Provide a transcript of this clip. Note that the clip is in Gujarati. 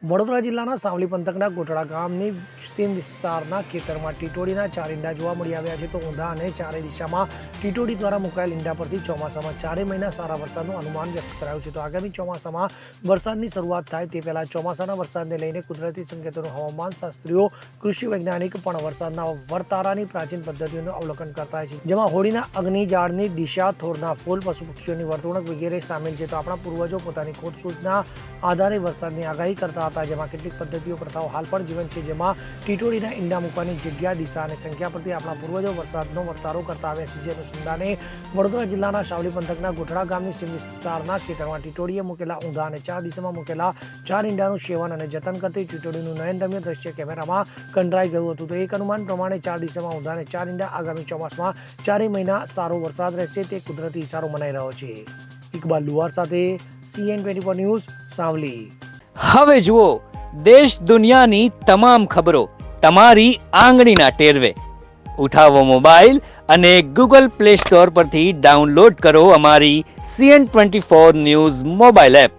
વડોદરા જિલ્લાના સાવલી પંથકના ગોઠડા ગામની સીમ વિસ્તારના ખેતરમાં ટીટોડીના 4 ઈંડા જોવા મળી આવ્યા છે. તો ઊંધા અને ચારે દિશામાં ટીટોડી દ્વારા મુકાયેલ ઈંડા પરથી ચોમાસામાં 4 મહિના સારા વરસાદનું અનુમાન વ્યક્ત કરાયું છે. તો આગામી ચોમાસામાં વરસાદની શરૂઆત થાય તે પહેલા ચોમાસાના વરસાદને લઈને કુદરતી સંકેતોનું હવામાન શાસ્ત્રીઓ, કૃષિ વૈજ્ઞાનિક પણ વરસાદના વર્તારાની પ્રાચીન પદ્ધતિઓનું અવલોકન કરતા હોય છે, જેમાં હોળીના અગ્નિ, ઝાડની દિશા, થોરના ફૂલ, પશુ પક્ષીઓની વર્તણૂક વગેરે સામેલ છે. તો આપણા પૂર્વજો પોતાની ખોટ સૂચના આધારે વરસાદની આગાહી કરતા હતા, જેમાં કેટલીક પદ્ધતિઓ, પ્રથાઓ હાલ પણ જીવન છે, જેમાં ટીટોડીના ઈંડા મૂકવાની જગ્યા, દિશા અને સંખ્યા પરથી આપણા પૂર્વજો વરસાદનો વર્તારો કરતા આવ્યા છે. જે અનુસંધાને વડોદરા જિલ્લાના સાવલી પંથકના ગોઠડા ગામની સીમ વિસ્તારના ખેતરમાં ટીટોડીએ મૂકેલા ઊંધા અને 4 દિશામાં મૂકેલા 4 ઈંડાનું સેવન અને જતન કરતી ટીટોડીનું નયનરમ્ય દ્રશ્ય કેમેરામાં કંડારાઈ ગયું હતું. તો એક અનુમાન પ્રમાણે 4 દિશામાં ઊંધા અને 4 ઈંડા આગામી ચોમાસમાં 4 મહિના સારો વરસાદ રહેશે તે કુદરતી ઇશારો મનાઈ રહ્યો છે. ઇકબાલ લુહાર સાથે CN24 ન્યૂઝ, સાવલી. હવે જુઓ દેશ દુનિયાની તમામ ખબરો તમારી આંગળીના ટેરવે. ઉઠાવો મોબાઈલ અને Google Play Store પરથી ડાઉનલોડ કરો અમારી CN24 ન્યૂઝ મોબાઈલ એપ.